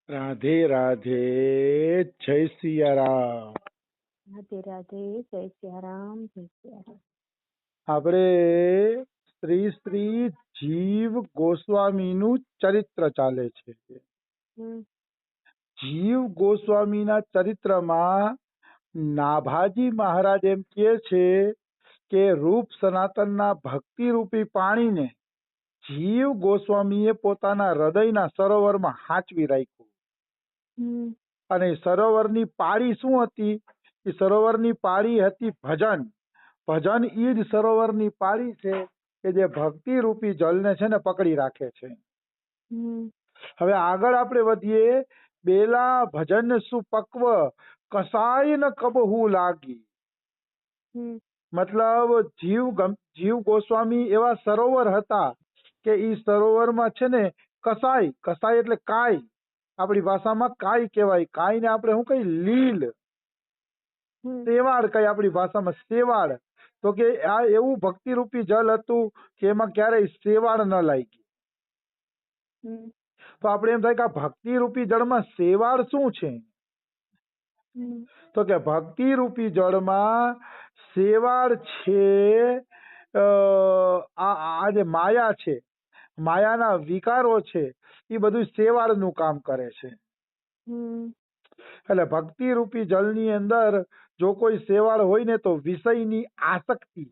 રાધે રાધે, જય સિયારામ. રાધે રાધે, જય સિયારામ, જય સિયારામ. આપણે શ્રી શ્રી જીવ ગોસ્વામીનું ચરિત્ર ચાલે છે. જીવ ગોસ્વામીના ચરિત્રમાં નાભાજી મહારાજ એમ કહે છે કે રૂપ સનાતનના ભક્તિ રૂપી પાણીને જીવ ગોસ્વામીએ પોતાના હૃદયના સરોવરમાં હાંચવી રાખ્યું. અને સરોવરની પાળી શું હતી? એ સરોવરની પાળી હતી ભજન. ભજન એ જ સરોવરની પાળી છે કે જે ભક્તિ રૂપી જલને છે ને પકડી રાખે છે. હવે આગળ આપણે વધીએ. બેલા ભજન સુપક્વ કસાય ન કબહુ લાગી. મતલબ જીવ ગોસ્વામી એવા સરોવર હતા કે એ સરોવરમાં છે ને કસાય, કસાય એટલે કાય, આપણી ભાષામાં કાય કહેવાય. કાય ને આપણે શું કઈ? લીલ. સેવાળ કઈ આપણી ભાષામાં, સેવાળ. તો કે આ એવું ભક્તિ રૂપી જલ હતું કે એમાં ક્યારેય સેવાળ ન લાગી. તો આપણે એમ થાય કે આ ભક્તિ રૂપી જળમાં સેવાળ શું છે? તો કે ભક્તિ રૂપી જળમાં સેવાળ છે આ જે માયા છે, માયાના વિકારો છે, એ બધું સેવાળનું કામ કરે છે. એટલે ભક્તિ રૂપી જળની અંદર જો કોઈ સેવાળ હોય ને તો વિષયની આસક્તિ,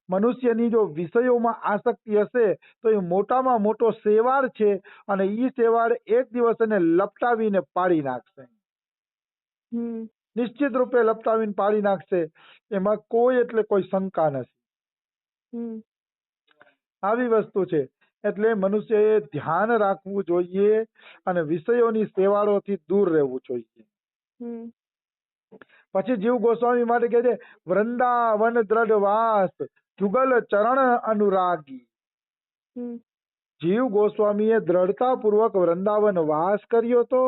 મનુષ્યની જો વિષયોમાં આસક્તિ હશે તો એ મોટામાં મોટો સેવાળ છે. અને એ સેવાળ એક દિવસ એને લપટાવીને પાડી નાખશે. નિશ્ચિત રૂપે લપટાવીને પાડી નાખશે. એમાં કોઈ એટલે કોઈ શંકા નથી. આવી વસ્તુ છે. એટલે મનુષ્યએ ધ્યાન રાખવું જોઈએ અને વિષયોની સેવાળોથી દૂર રહેવું જોઈએ. પછી જીવ ગોસ્વામી માટે કહે છે વૃંદાવન દ્રઢ વાસ જુગલ ચરણ અનુરાગી. જીવ ગોસ્વામીએ દ્રઢતા પૂર્વક વૃંદાવન વાસ કર્યો હતો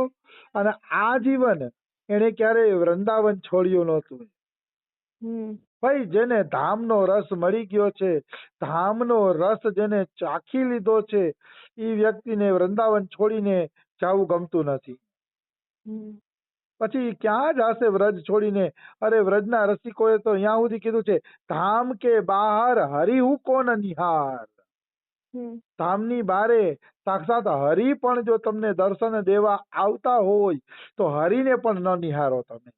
અને આજીવન એને ક્યારેય વૃંદાવન છોડ્યું નહોતું. ભાઈ જેને ધામનો રસ મળી ગયો છે, ધામનો રસ જેને ચાખી લીધો છે, એ વ્યક્તિને વૃંદાવન છોડીને જવું ગમતું નથી. પછી ક્યાં જશે વ્રજ છોડીને? અરે વ્રજના રસિકોએ તો અહીંયા સુધી કીધું છે ધામ કે બહાર હરિહુ કોન નિહાર. ધામની બારે સાક્ષાત હરિ પણ જો તમને દર્શન દેવા આવતા હોય તો હરિને પણ ન નિહારો તમે.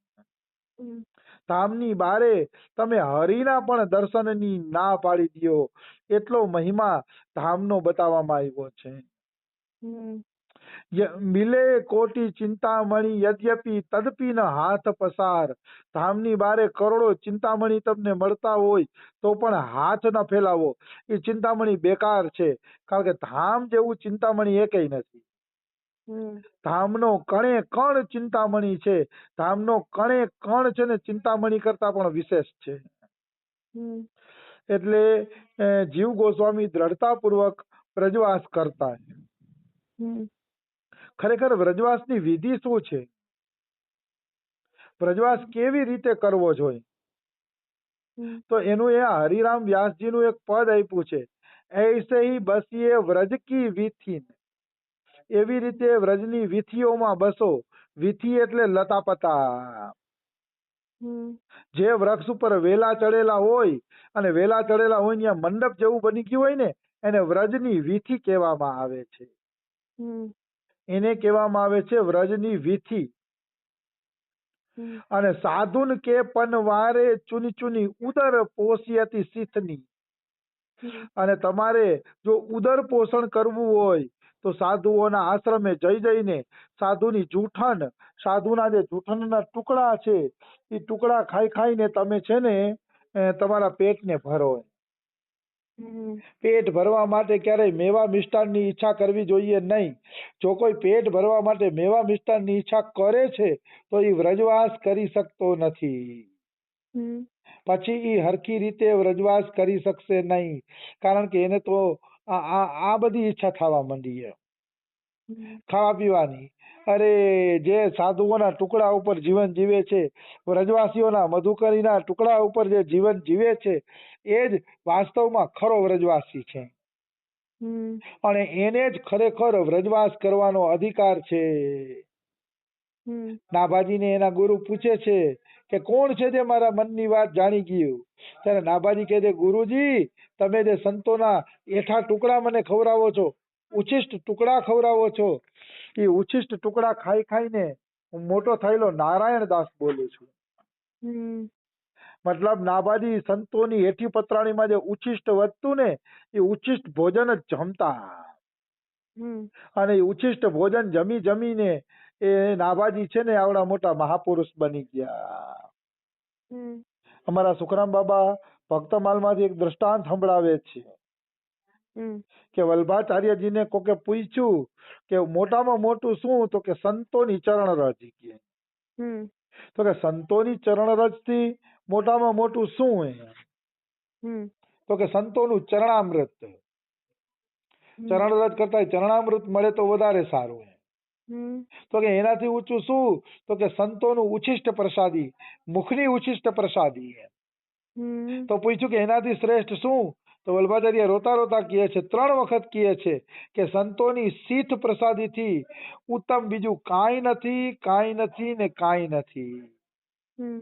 ધામની બારે તમે હરિના પણ દર્શનની ના પાડી દો. એટલો મહિમા ધામનો બતાવવામાં આવ્યો છે. મિલે કોટી ચિંતામણી યદ્યપી તદપી ન હાથ પસાર. ધામની બારે કરોડો ચિંતામણી તમને મળતા હોય તો પણ હાથ ન ફેલાવો. એ ચિંતામણી બેકાર છે. કારણ કે ધામ જેવું ચિંતામણી એકેય નથી. ધામનો કણે કણ ચિંતામણી છે. ધામનો કણે કણ છે ને ચિંતામણી કરતા પણ વિશેષ છે. એટલે જીવ ગોસ્વામી દ્રઢતાપૂર્વક વ્રજવાસ કરતા. ખરેખર વ્રજવાસની વિધિ શું છે? વ્રજવાસ કેવી રીતે કરવો જોઈએ? તો એનું એ હરિરામ વ્યાસજીનું એક પદ આપ્યું છે, એસે હી બસીએ વ્રજ કી વિધિ. એવી રીતે વ્રજની વિધિઓમાં બસો. વિધિ એટલે લતાપતા. જે વૃક્ષ ઉપર વેલા ચડેલા હોય અને વેલા ચડેલા હોય ત્યાં મંડપ જેવું બની ગયું હોય ને એને વ્રજની વિધિ કહેવામાં આવે છે. એને કહેવામાં આવે છે વ્રજની વિધિ. અને સાધુન કે પનવારે ચુની ચુની ઉદર પોષિયતી શીથની. અને તમારે જો ઉદર પોષણ કરવું હોય તો સાધુઓના આશ્રમે જઈને સાધુની જૂઠન, સાધુના જે જૂઠનના ટુકડા છે એ ટુકડા ખાઈને તમે છે ને તમારા પેટને ભરો. પેટ ભરવા માટે ક્યારેય મેવા મિષ્ટાનની ઈચ્છા કરવી જોઈએ નહીં. જો કોઈ પેટ ભરવા માટે મેવા મિષ્ટાનની ઈચ્છા કરે છે તો એ વ્રજવાસ કરી શકતો નથી. પછી એ હરખી રીતે વ્રજવાસ કરી શકશે નહીં. કારણ કે એને તો આ બધી ઈચ્છા થવા માંડી, ખાવા પીવાની. અરે જે સાધુઓના ટુકડા ઉપર જીવન જીવે છે, વ્રજવાસીઓના મધુકરીના ટુકડા ઉપર જે જીવન જીવે છે એ જ વાસ્તવમાં ખરો વ્રજવાસી છે. અને એને જ ખરેખર વ્રજવાસ કરવાનો અધિકાર છે. હમ નાભાજીને એના ગુરુ પૂછે છે કે કોણ છે જે મારા મનની વાત જાણી ગયું? ત્યારે નાભાજી કહે છે, ગુરુજી તમે જે સંતોના એઠા ટુકડા મને ખવડાવો છો, ઉચ્છિષ્ટ ટુકડા ખવડાવો છો, એ ઉચ્છિષ્ટ ટુકડા ખાઈ ખાઈને હું મોટો થયેલો નારાયણ દાસ બોલું છું. હમ મતલબ નાભાજી સંતોની હેઠી પતરાણીમાં જે ઉચ્છિષ્ટ વધતું ને એ ઉચ્છિષ્ટ ભોજન જ જમતા. હમ અને એ ઉચ્છિષ્ટ ભોજન જમી જમીને એ નાભાજી છે ને આવડા મોટા મહાપુરુષ બની ગયા. હમ અમારા સુખરામ બાબા ભક્તમાલમાંથી એક દ્રષ્ટાંત સંભળાવે છે હમ કે વલ્ભાચાર્યજીને કોકે પૂછ્યું કે મોટામાં મોટું શું? તો કે સંતોની ચરણ રજ. હમ તો કે સંતોની ચરણ રજ થી મોટામાં મોટું શું? હમ તો કે સંતોનું ચરણામૃત. ચરણ રજ કરતા ચરણામૃત મળે તો વધારે સારું. હમ તો કે એનાથી ઊંચું શું? તો કે સંતોનું ઉચ્છિષ્ટ પ્રસાદી, મુખની ઉચ્છિષ્ટ પ્રસાદી. હમ તો પૂછ્યું કે એનાથી શ્રેષ્ઠ શું? તો વલ્ભાચાર્ય રોતા રોતા કહે છે, 3 વખત કહે છે કે સંતોની શીથ પ્રસાદીથી ઉત્તમ બીજું કાંઈ નથી, કાંઈ નથી ને કાંઈ નથી. હમ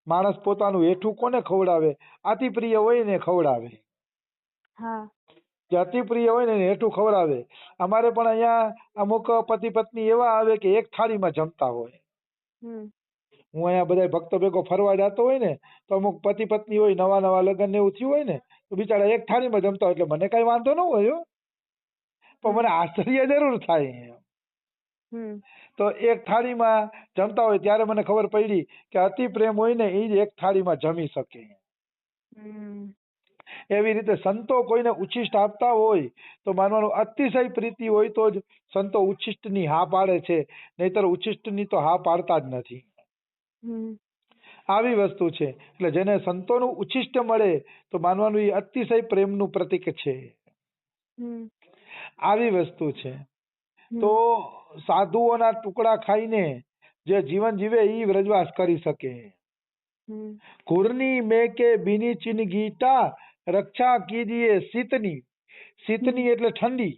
માણસ પોતાનું હેઠું કોને ખવડાવે? અતિ પ્રિય હોય ને ખવડાવે. હા જે અતિ પ્રિય હોય ને એને હેઠું ખવડાવે. અમારે પણ અહીંયા અમુક પતિ પત્ની એવા આવે કે એક થાળીમાં જમતા હોય. હમ હું અહીંયા બધા ભક્તો ભેગો ફરવા જતો હોય ને તો અમુક પતિ પત્ની હોય, નવા નવા લગ્ન ને એવું થયું હોય ને તો બિચારા એક થાળીમાં જમતા હોય. એટલે મને કઈ વાંધો ન હોય હો. પણ મને આશ્ચર્ય જરૂર થાય. હમ તો એક થાળીમાં જમતા હોય ત્યારે મને ખબર પડી કે અતિ પ્રેમ હોય ને એ જ એક થાળીમાં જમી શકે. હમ એવી રીતે સંતો કોઈને ઉચ્છિષ્ટ આપતા હોય તો માનવાનું અતિશય પ્રીતિ હોય તો જ સંતો ઉચ્છિષ્ટની હા પાડે છે, નહીતર ઉચ્છિષ્ટની તો હા પાડતા જ નથી. હમ આવી વસ્તુ છે. એટલે જેને સંતોનું ઉચ્છિષ્ટ મળે તો માનવાનું એ અતિશય પ્રેમનું પ્રતીક છે. હમ આવી વસ્તુ છે. તો સાધુઓના ટુકડા ખાઈને જે જીવન જીવે એ વ્રજવાસ કરી શકે. ઘૂરની મેં કે બીની ચીન ગીટા રક્ષા કીજીએ શીતની. શીતની એટલે ઠંડી.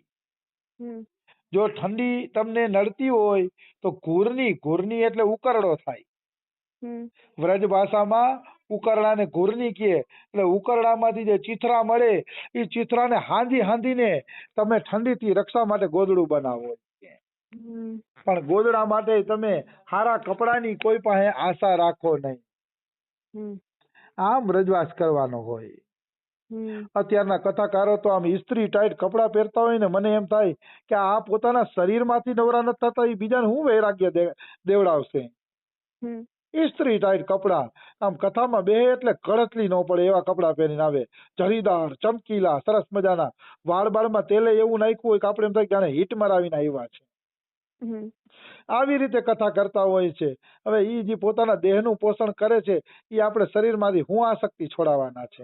જો ઠંડી તમને નડતી હોય તો ઘૂરની એટલે ઉકરડો થાય. વ્રજ ભાષામાં ઉકરડાને ઘૂરની કહે. એટલે ઉકરડામાંથી જે ચીથરા મળે એ ચીથરાને હાંધીને તમે ઠંડીથી રક્ષા માટે ગોદડું બનાવો. પણ ગોદડા માટે તમે સારા કપડાની કોઈ પાસે આશા રાખો નહીં. આમ વ્રજવાસ કરવાનો હોય. અત્યારના કથાકારો તો આમ ઇસ્ત્રી ટાઈટ કપડાં પહેરતા હોય ને મને એમ થાય કે આ પોતાના શરીરમાંથી નવરા નથી થતા એ બીજાને હું વૈરાગ્ય દેવડાવશે. ઇસ્ત્રી ટાઈટ કપડાં આમ કથામાં બે એટલે કળતલી ન પડે એવા કપડાં પહેરીને આવે. જરીદાર ચમકીલા સરસ મજાના. વાળમાં તેલે એવું નાખ્યું હોય કે આપણે એમ થાય કે જાણે હીટ મરાવીને આવ્યા છે. આવી રીતે કથા કરતા હોય છે. હવે એ જે પોતાના દેહનું પોષણ કરે છે એ આપણે શરીરમાંથી હું આસક્તિ છોડાવવાના છે?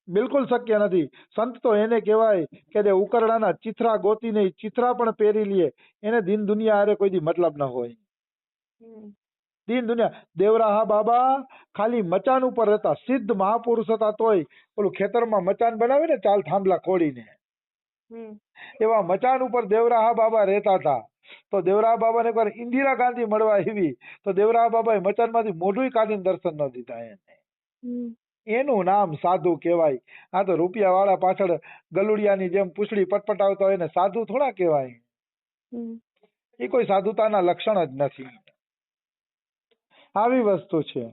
બિલકુલ શક્ય નથી. સંત તો એને કહેવાય કે જે ઉકરડાના ચિથરા ગોતીને ચિથરા પણ પહેરી લે. એને દીન દુનિયા હારે કોઈ દી મતલબ ન હોય. દીન દુનિયા દેવરાહા બાબા ખાલી મચાન ઉપર રહેતા. સિદ્ધ મહાપુરુષ હતા તોય ઓલું ખેતરમાં મચાન બનાવે ને ચાલ થાંભલા ખોડીને એવા મચાન ઉપર દેવરાહા બાબા રહેતા હતા. તો દેવરાહા બાબાને એકવાર ઇન્દિરા ગાંધી મળવા આવી તો દેવરાહા બાબાએ મચાનમાંથી મોઢું કાઢીને દર્શન ન દીધા એને. એનું નામ સાધુ કહેવાય. આ તો રૂપિયા વાળા પાછળ ગલુડિયાની જેમ પૂછડી પટપટાવતા હોય ને સાધુ થોડા કહેવાય. એ કોઈ સાધુતાના લક્ષણ જ નથી. આવી વસ્તુ છે.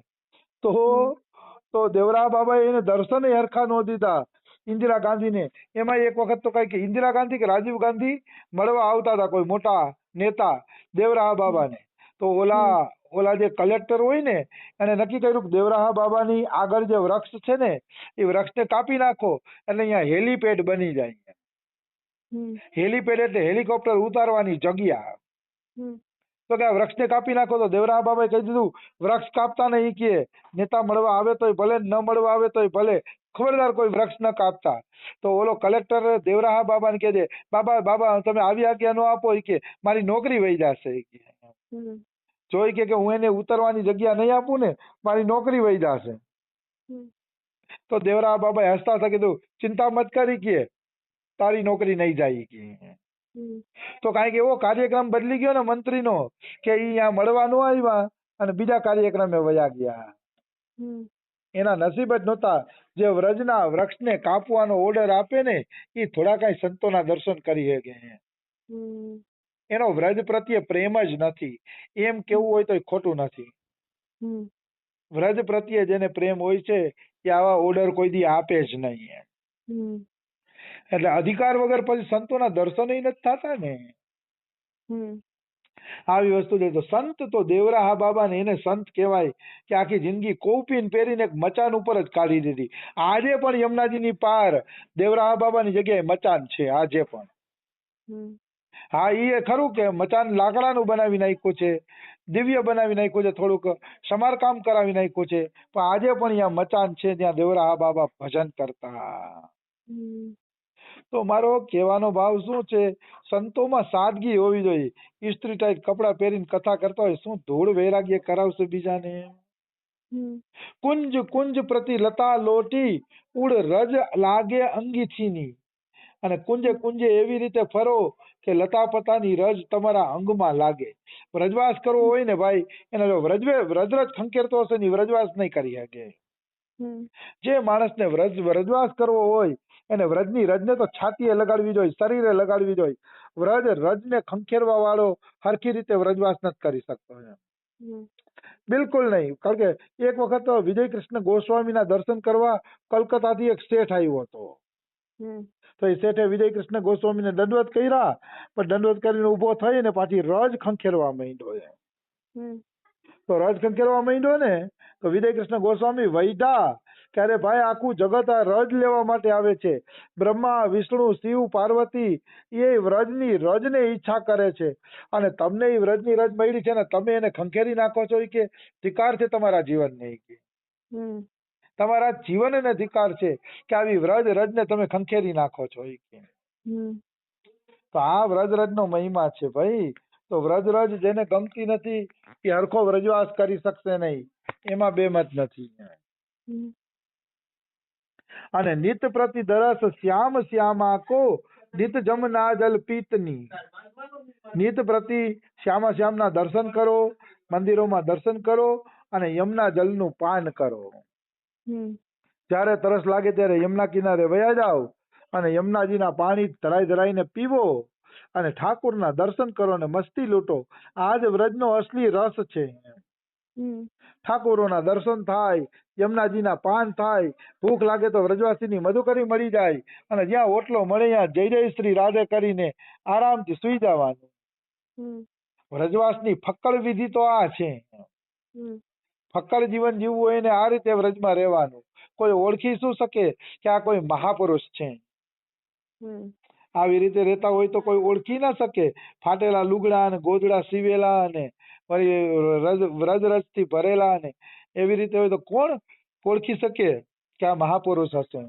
તો દેવરાહા બાબાએ એને દર્શન હરખા ન દીધા ઇન્દિરા ગાંધીને. એમાં એક વખત તો કઈ કે ઇન્દિરા ગાંધી કે રાજીવ ગાંધી મળવા આવતા હતા કોઈ મોટા નેતા દેવરાહા બાબાને. તો ઓલા જે કલેક્ટર હોય ને એને નક્કી કર્યું કે દેવરાહા બાબાની આગળ જે વૃક્ષ છે ને એ વૃક્ષને કાપી નાખો એટલે અહીંયા હેલીપેડ બની જાય. હેલીપેડ એટલે હેલિકોપ્ટર ઉતારવાની જગ્યા. તો કે આ વૃક્ષને કાપી નાખો. તો દેવરાહા બાબાએ કહી દીધું વૃક્ષ કાપતા નહીં કે નેતા મળવા આવે તોય ભલે, ન મળવા આવે તોય ભલે, ખબરદાર કોઈ વૃક્ષ ન કાપતા. તો ઓલો કલેક્ટર દેવરાહા બાબાને કહે છે બાબા તમે આવી આજ્ઞા ન આપો કે મારી નોકરી વહી જશે. જોઈ કે હું એને ઉતરવાની જગ્યા નહીં આપું ને મારી નોકરી વહી જશે. તો દેવરાહા બાબાએ હસતા હતા કીધું ચિંતા મત કરી કે તારી નોકરી નહીં જાય કે હમ તો કાંઈક એવો કાર્યક્રમ બદલી ગયો ને મંત્રીનો કે ઈ અહીંયા મળવા ન આવ્યા અને બીજા કાર્યક્રમે વયા ગયા. હમ એના નસીબ જ નહોતા. જે વ્રજના વૃક્ષને કાપવાનો ઓર્ડર આપે ને એ થોડા કાંઈ સંતોના દર્શન કરી શકે. હમ એનો વ્રજ પ્રત્યે પ્રેમ જ નથી. એમ કેવું હોય તો એ ખોટું નથી. હમ વ્રજ પ્રત્યે જેને પ્રેમ હોય છે એ આવા ઓર્ડર કોઈ દી આપે જ નહીં. હમ એટલે અધિકાર વગર પછી સંતોના દર્શન નથી થતા ને. હમ આવી વસ્તુ છે. તો સંત તો દેવરાહા બાબા ને એને સંત કહેવાય કે આખી જિંદગી કૌપીન પહેરીને એક મચાન ઉપર જ કાઢી દીધી. આજે પણ યમુનાજીની પાર દેવરાહા બાબાની જગ્યાએ મચાન છે આજે પણ. હમ હા એ ખરું કે મચાન લાકડાનું બનાવી નાખ્યું છે, દિવ્ય બનાવી નાખ્યું છે, થોડુંક સમારકામ કરાવી નાખ્યું છે, પણ આજે પણ અહીંયા મચાન છે ત્યાં દેવરાહા બાબા ભજન કરતા. હમ તો મારો કહેવાનો ભાવ શું છે, સંતોમાં સાદગી હોવી જોઈએ. ઇસ્ત્રી ટાઈટ કપડાં પહેરીને કથા કરતા હોય, શું ધૂળ વૈરાગ્ય કરાવશે બીજાને. હમ કુંજ કુંજ પ્રતિ લતા લોટી ઉડ રજ લાગે અંગીથીની. અને કુંજે કુંજે એવી રીતે ફરો કે લતા પતાની રજ તમારા અંગમાં લાગે. વ્રજવાસ કરવો હોય ને ભાઈ, એને જો વ્રજરજ ખંખેરતો હશે ને વ્રજવાસ નહીં કરી શકે. હમ જે માણસને વ્રજવાસ કરવો હોય એને વ્રજની રજને તો છાતીએ લગાડવી જોઈએ, શરીરે લગાડવી જોઈએ. વ્રજ રજને ખંખેરવા વાળો હરખી રીતે વ્રજવાસ નથી કરી શકતો. હમ બિલકુલ નહીં. કારણ કે એક વખત વિજય કૃષ્ણ ગોસ્વામીના દર્શન કરવા કલકત્તાથી એક શેઠ આવ્યો હતો. હમ તો એ શેઠે વિજય કૃષ્ણ ગોસ્વામીને દંડવત કર્યા, પણ દંડવત કરીને ઉભો થઈ ને પાછી રજ ખંખેરવા માંડ્યો. હમ તો રજ ખંખેરવા માંડ્યો ને તો વિજય કૃષ્ણ ગોસ્વામી વૈધા કે અરે ભાઈ આખું જગત આ રજ લેવા માટે આવે છે. બ્રહ્મા વિષ્ણુ શિવ પાર્વતી એ વ્રજની રજને ઈચ્છા કરે છે અને તમને એ વ્રજની રજ મળી છે ને તમે એને ખંખેરી નાખો છો. કે ધિકાર છે તમારા જીવનને. હમ તમારા જીવનને ધિકાર છે કે આવી વ્રજ રજને તમે ખંખેરી નાખો છો. હમ તો આ વ્રજ રજનો મહિમા છે ભાઈ. તો વ્રજ રજ જેને ગમતી નથી એ હરખો વ્રજવાસ કરી શકશે નહીં. એમાં બે મત નથી. હમ અને નિત પ્રતિ દરસ શ્યામ શ્યામા કો નિત જમના જલ પીતની. નિત પ્રતિ શ્યામા શ્યામના દર્શન કરો, મંદિરોમાં દર્શન કરો અને યમુના જલનું પાન કરો. હમ જ્યારે તરસ લાગે ત્યારે યમુના કિનારે વયા જાઓ અને યમુનાજીના પાણી ધરાઈ ધરાઈને પીવો અને ઠાકુરના દર્શન કરો અને મસ્તી લૂંટો. આ જ વ્રજનો અસલી રસ છે. હમ ઠાકોરોના દર્શન થાય, યમુનાજીના પાન થાય, ભૂખ લાગે તો વ્રજવાસીની મધુકરી મળી જાય અને જ્યાં ઓટલો મળે ત્યાં જય જય શ્રી રાધે કરીને આરામથી સુઈ જવાનું. હમ વ્રજવાસની ફક્કડ વિધિ તો આ છે. હમ ફક્કડ જીવન જીવવું હોય ને આ રીતે વ્રજમાં રહેવાનું. કોઈ ઓળખી શું શકે કે આ કોઈ મહાપુરુષ છે. હમ આવી રીતે રહેતા હોય તો કોઈ ઓળખી ના શકે. ફાટેલા લુગડા અને ગોદડા સીવેલા અને વ્રજ રજથી ભરેલા અને એવી રીતે હોય તો કોણ ઓળખી શકે કે આ મહાપુરુષ હશે.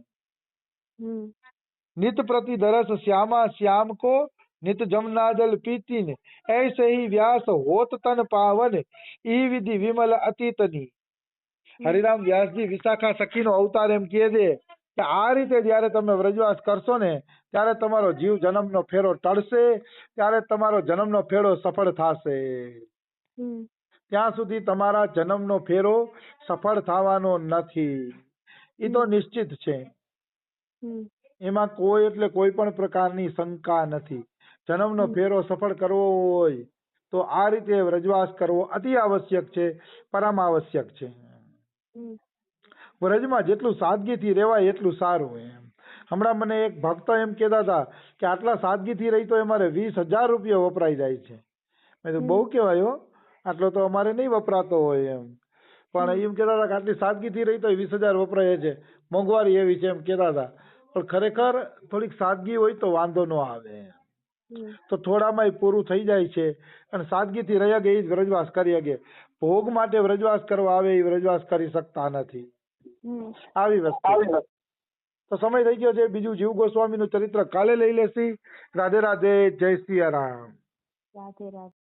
હમ નિત પ્રતિ દરસ શ્યામા શ્યામ કો નિત જમના જલ પીતીને ऐसे ही व्यास होत तन पावन ઈ વિધિ વિમલ અતીતની. હરિરામ વ્યાસજી વિશાખા સખીનો અવતાર એમ કહે છે કે આ રીતે જયારે તમે વ્રજવાસ કરશો ને ત્યારે તમારો જીવ જન્મનો ફેરો ટળશે, ત્યારે તમારો જન્મનો ફેરો સફળ થશે. હમ ત્યાં સુધી તમારા જન્મનો ફેરો સફળ થવાનો નથી. એ તો નિશ્ચિત છે. હમ એમાં કોઈ એટલે કોઈ પણ પ્રકારની શંકા નથી. જન્મનો ફેરો સફળ કરવો હોય તો આ રીતે વ્રજવાસ કરવો અતિ આવશ્યક છે, પરમ આવશ્યક છે. વ્રજમાં જેટલું સાદગીથી રહેવાય એટલું સારું. હમણાં મને એક ભક્ત એમ કહેતા હતા કે આટલા સાદગીથી રહી તો અમારે 20,000 રૂપિયા વપરાઈ જાય છે. મેં તો બહુ કહેવાય હો, આટલો તો અમારે નહીં વપરાતો હોય એમ. પણ એમ કહેતા હતા કે આટલી સાદગીથી રહી તો 20,000 વપરાય છે, મોંઘવારી એવી છે એમ કહેતા હતા. પણ ખરેખર થોડીક સાદગી હોય તો વાંધો ન આવે. તો થોડામાં પૂરું થઈ જાય છે અને સાદગીથી રહ્યા ગયા એ જ વ્રજવાસ કરી શકે. ભોગ માટે વ્રજવાસ કરવા આવે એ વ્રજવાસ કરી શકતા નથી. આવી વસ્તુ. તો સમય થઈ ગયો છે. બીજું જીવ ગોસ્વામીનું ચરિત્ર કાલે લઈ લેશી. રાધે રાધે. જય સિયા રામ. રાધે રાધે.